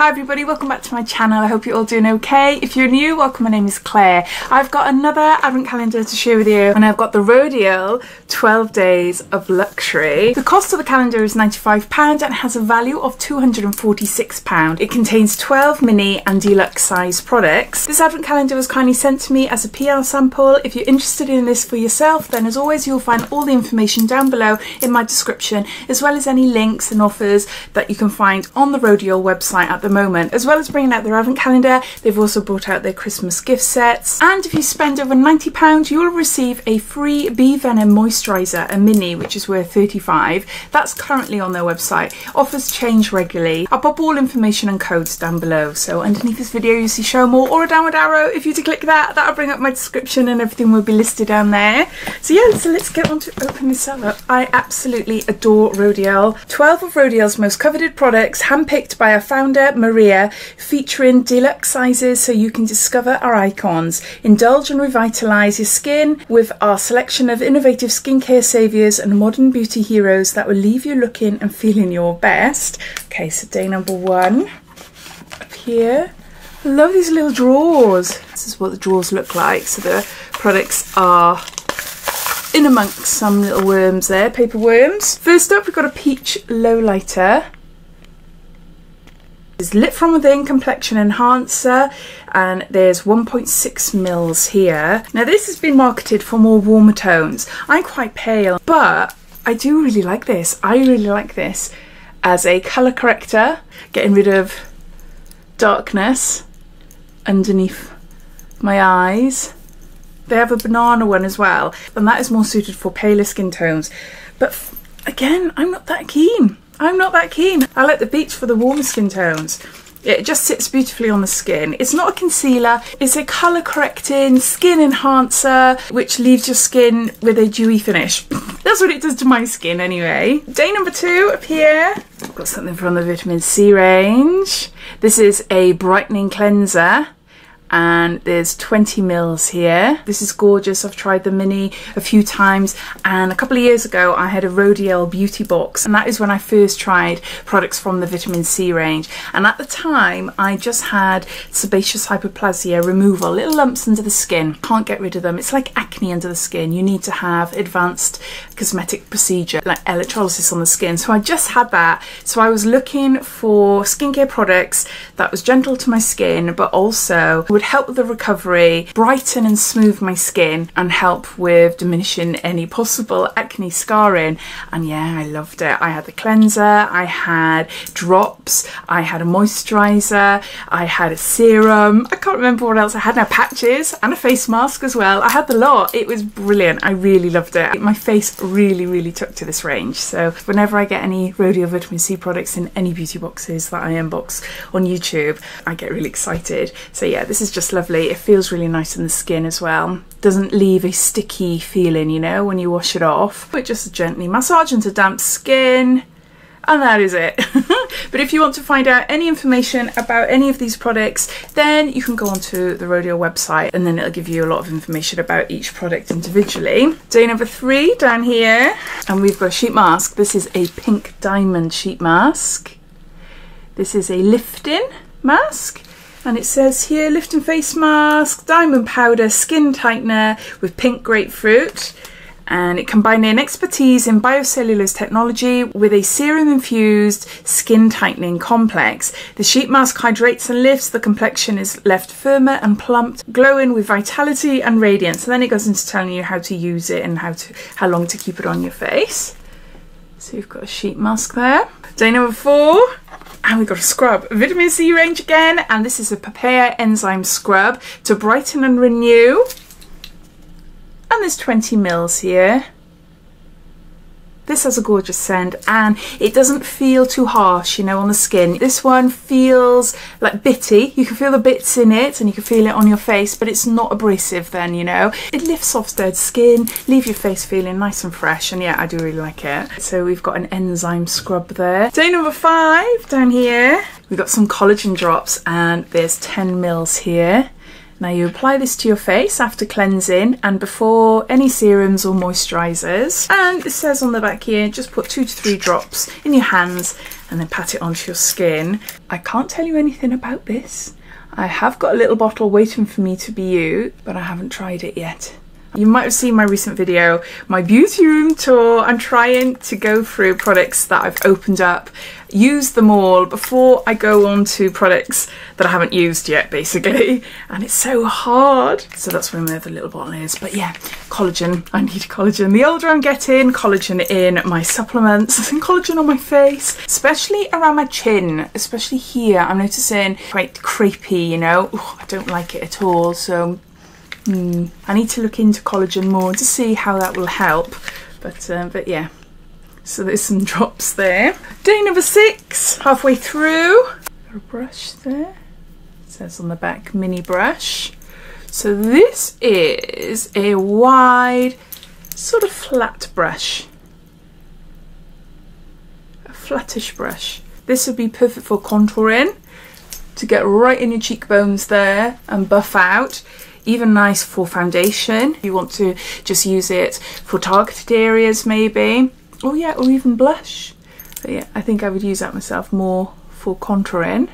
Hi everybody, welcome back to my channel. I hope you're all doing okay. If you're new, welcome. My name is Claire. I've got another advent calendar to share with you, and I've got the Rodial 12 Days of Luxury. The cost of the calendar is £95 and has a value of £246. It contains 12 mini and deluxe size products. This advent calendar was kindly sent to me as a PR sample. If you're interested in this for yourself, then as always you'll find all the information down below in my description, as well as any links and offers that you can find on the Rodial website at the moment. As well as bringing out their advent calendar, they've also brought out their Christmas gift sets, and if you spend over £90 you will receive a free VENOM moisturiser, a mini, which is worth £35. That's currently on their website. Offers change regularly. I'll pop all information and codes down below, so underneath this video you see show more or a downward arrow. If you to click that, that'll bring up my description and everything will be listed down there. So yeah, so let's get on to open this up. I absolutely adore Rodial. 12 of Rodial's most coveted products, handpicked by our founder Maria, featuring deluxe sizes so you can discover our icons. Indulge and revitalise your skin with our selection of innovative skincare saviours and modern beauty heroes that will leave you looking and feeling your best. Okay, so day number one. Up here, I love these little drawers. This is what the drawers look like. So the products are in amongst some little worms there, paper worms. First up, we've got a peach Lowlighter. It's lit from within complexion enhancer, and there's 1.6 mils here. Now this has been marketed for more warmer tones. I'm quite pale, but I do really like this. I really like this as a colour corrector, getting rid of darkness underneath my eyes. They have a banana one as well, and that is more suited for paler skin tones. But again, I'm not that keen. I'm not that keen. I like the peach for the warmer skin tones. It just sits beautifully on the skin. It's not a concealer, it's a colour correcting skin enhancer, which leaves your skin with a dewy finish. That's what it does to my skin anyway. Day number two up here. I've got something from the Vitamin C range. This is a brightening cleanser, and there's 20 mils here. This is gorgeous. I've tried the mini a few times, and a couple of years ago I had a Rodial beauty box, and that is when I first tried products from the Vitamin C range. And at the time I just had sebaceous hyperplasia removal, little lumps under the skin. Can't get rid of them. It's like acne under the skin. You need to have advanced cosmetic procedure like electrolysis on the skin. So I just had that. So I was looking for skincare products that was gentle to my skin, but also would help with the recovery, brighten and smooth my skin, and help with diminishing any possible acne scarring. And yeah, I loved it. I had the cleanser, I had drops, I had a moisturiser, I had a serum, I can't remember what else I had now, patches and a face mask as well. I had the lot. It was brilliant. I really loved it. My face really took to this range. So whenever I get any Rodial Vitamin C products in any beauty boxes that I unbox on YouTube, I get really excited. So yeah, this is just lovely. It feels really nice in the skin as well. Doesn't leave a sticky feeling, you know, when you wash it off. But just gently massage into damp skin, and that is it. But if you want to find out any information about any of these products, then you can go onto the Rodial website, and then it'll give you a lot of information about each product individually. Day number three down here, and we've got a sheet mask. This is a pink diamond sheet mask. This is a lifting mask. And it says here, lifting face mask, diamond powder, skin tightener with pink grapefruit. And it combined an expertise in biocellulose technology with a serum infused skin tightening complex. The sheet mask hydrates and lifts. The complexion is left firmer and plumped, glowing with vitality and radiance. And then it goes into telling you how to use it and how long to keep it on your face. So you've got a sheet mask there. Day number four. And we've got a scrub, a Vitamin C range again, and this is a papaya enzyme scrub to brighten and renew. And there's 20 mils here. This has a gorgeous scent, and it doesn't feel too harsh, you know, on the skin. This one feels like bitty. You can feel the bits in it and you can feel it on your face, but it's not abrasive then, you know. It lifts off dead skin, leave your face feeling nice and fresh, and yeah, I do really like it. So we've got an enzyme scrub there. Day number 5 down here. We've got some collagen drops, and there's 10 mils here. Now you apply this to your face after cleansing and before any serums or moisturisers. And it says on the back here, just put 2 to 3 drops in your hands and then pat it onto your skin. I can't tell you anything about this. I have got a little bottle waiting for me to be used, but I haven't tried it yet. You might have seen my recent video, my beauty room tour. I'm trying to go through products that I've opened up, use them all before I go on to products that I haven't used yet, basically. And it's so hard. So that's where my other little bottle is. But yeah, collagen. I need collagen. The older I'm getting, collagen in my supplements and collagen on my face, especially around my chin, especially here. I'm noticing quite crepey, you know. Ooh, I don't like it at all. So I need to look into collagen more to see how that will help, but yeah, so there's some drops there. Day number 6, halfway through. Got a brush there, it says on the back mini brush. So this is a wide sort of flat brush, a flattish brush. This would be perfect for contouring, to get right in your cheekbones there and buff out. Even nice for foundation. You want to just use it for targeted areas maybe. Oh yeah, or even blush. But yeah, I think I would use that myself more for contouring.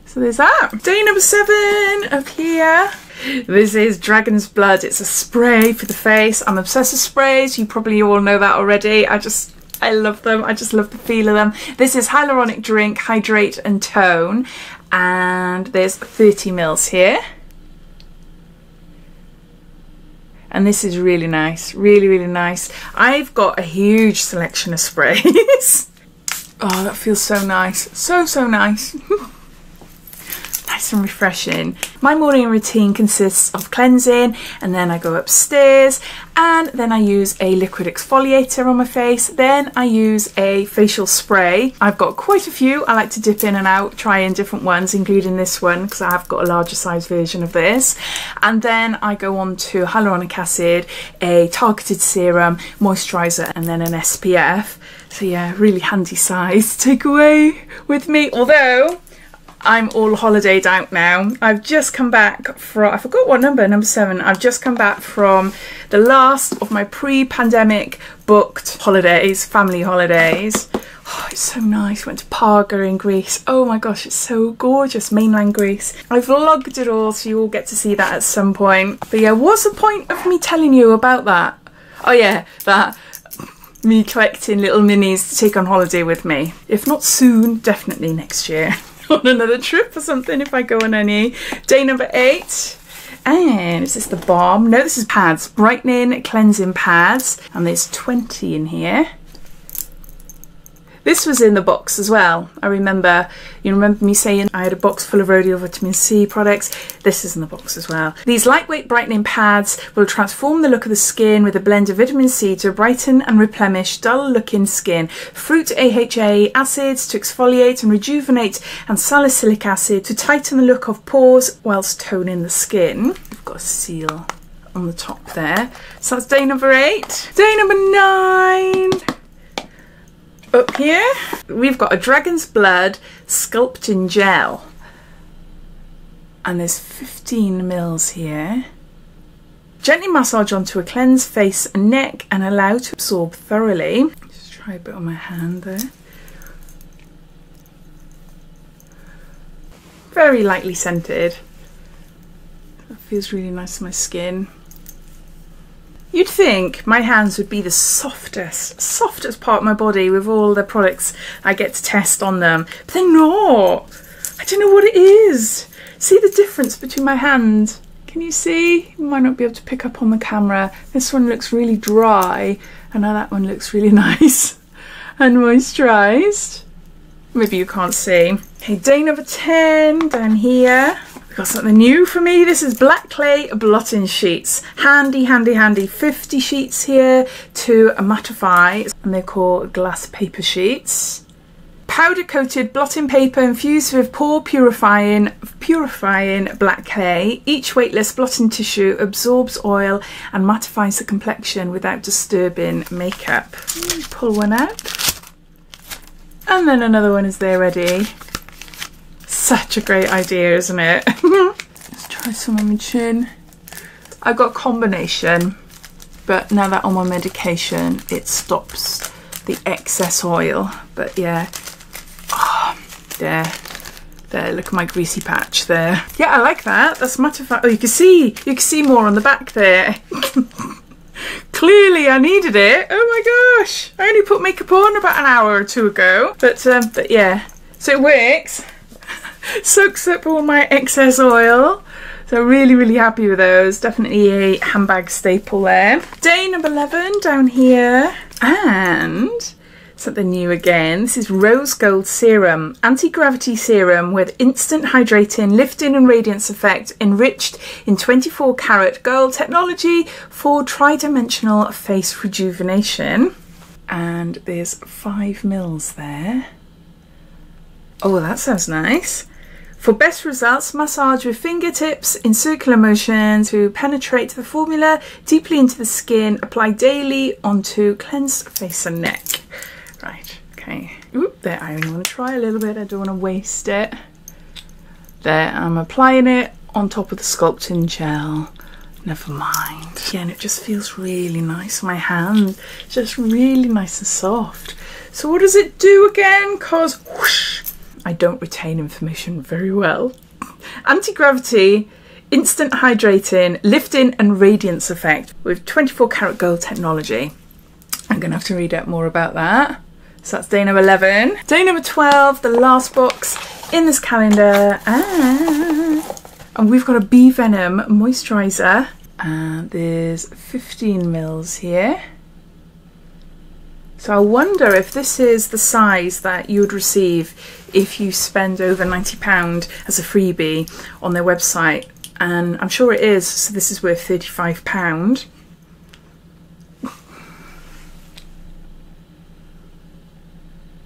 So there's that. Day number 7 up here. This is Dragon's Blood. It's a spray for the face. I'm obsessed with sprays. You probably all know that already. I love them. I just love the feel of them. This is Hyaluronic Drink, Hydrate and Tone. And there's 30 mils here. And this is really nice, really nice. I've got a huge selection of sprays. Oh, that feels so nice, so nice. Nice and refreshing. My morning routine consists of cleansing, and then I go upstairs, and then I use a liquid exfoliator on my face, then I use a facial spray. I've got quite a few. I like to dip in and out, trying different ones, including this one, because I have got a larger size version of this. And then I go on to hyaluronic acid, a targeted serum, moisturiser, and then an SPF. So yeah, really handy size to take away with me, although I'm all holidayed out now. I've just come back from, I forgot what number 7. I've just come back from the last of my pre-pandemic booked holidays, family holidays. Oh, it's so nice. Went to Parga in Greece. Oh my gosh, it's so gorgeous. Mainland Greece. I've vlogged it all, so you all get to see that at some point. But yeah, what's the point of me telling you about that? Oh yeah, that me collecting little minis to take on holiday with me. If not soon, definitely next year. On another trip or something if I go on any. Day number 8. And is this the balm? No, this is pads. Brightening cleansing pads. And there's 20 in here. This was in the box as well. I remember, you remember me saying I had a box full of Rodial vitamin C products. This is in the box as well. These lightweight brightening pads will transform the look of the skin with a blend of vitamin C to brighten and replenish dull looking skin. Fruit AHA acids to exfoliate and rejuvenate, and salicylic acid to tighten the look of pores whilst toning the skin. We've got a seal on the top there. So that's day number 8. Day number 9. Up here, we've got a Dragon's Blood Sculpting Gel. And there's 15 mils here. Gently massage onto a cleansed face and neck and allow to absorb thoroughly. Just try a bit on my hand there. Very lightly scented. That feels really nice on my skin. You'd think my hands would be the softest part of my body with all the products I get to test on them, but they're not. I don't know what it is. See the difference between my hand? Can you see? You might not be able to pick up on the camera. This one looks really dry, and now that one looks really nice and moisturised. Maybe you can't see. Okay, day number 10 down here. We've got something new for me. This is black clay blotting sheets. Handy. 50 sheets here to mattify, and they're called glass paper sheets. Powder coated blotting paper infused with pore purifying black clay. Each weightless blotting tissue absorbs oil and mattifies the complexion without disturbing makeup. Pull one out. And then another one is there ready. Such a great idea, isn't it? Let's try try some on my chin. I've got a combination, but now that I'm on medication, it stops the excess oil. But yeah, oh, there, look at my greasy patch there. Yeah, I like that. That's mattified. Oh, you can see more on the back there. Clearly I needed it. Oh my gosh, I only put makeup on about an hour or two ago. But yeah, so it works. Soaks up all my excess oil. So really happy with those. Definitely a handbag staple there. Day number 11 down here. And something new again. This is Rose Gold Serum. Anti-gravity serum with instant hydrating, lifting and radiance effect, enriched in 24 karat gold technology for tri-dimensional face rejuvenation. And there's 5 mils there. Oh, that sounds nice. For best results, massage with fingertips in circular motion to penetrate the formula deeply into the skin. Apply daily onto cleansed face and neck. Right, okay. Oop, there, I only want to try a little bit. I don't want to waste it. There, I'm applying it on top of the Sculpting gel. Never mind. Yeah, and it just feels really nice on my hand. Just really nice and soft. So what does it do again? Cause whoosh, I don't retain information very well. Anti-gravity, instant hydrating, lifting and radiance effect with 24 karat gold technology. I'm gonna have to read out more about that. So that's day number 11. Day number 12, the last box in this calendar. And we've got a VENOM moisturiser. And there's 15 mils here. So I wonder if this is the size that you would receive if you spend over £90 as a freebie on their website. And I'm sure it is, so this is worth £35.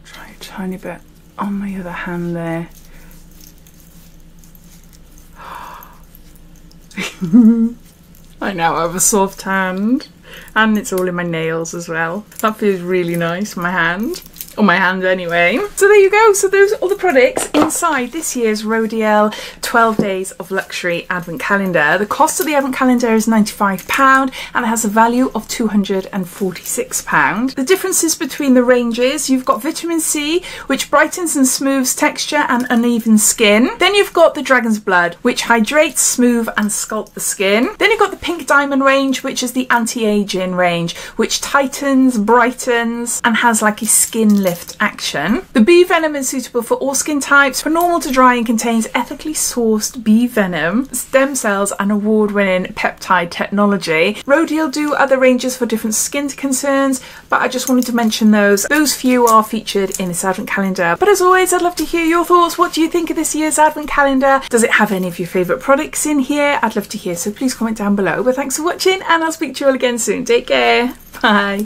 Try a tiny bit on my other hand there. I now have a soft hand. And it's all in my nails as well. That feels really nice on my hand. On my hand anyway. So there you go. So those are all the products inside this year's Rodial 12 Days of Luxury Advent Calendar. The cost of the Advent Calendar is £95 and it has a value of £246. The differences between the ranges, you've got vitamin C, which brightens and smooths texture and uneven skin. Then you've got the Dragon's Blood, which hydrates, smooth and sculpt the skin. Then you've got the Pink Diamond range, which is the anti-aging range, which tightens, brightens and has like a skin lift action. The VENOM is suitable for all skin types, from normal to dry, and contains ethically sourced bee venom, stem cells and award-winning peptide technology. Rodial do other ranges for different skin concerns, but I just wanted to mention those. Those few are featured in this advent calendar. But as always, I'd love to hear your thoughts. What do you think of this year's advent calendar? Does it have any of your favourite products in here? I'd love to hear, so please comment down below. But thanks for watching and I'll speak to you all again soon. Take care. Bye.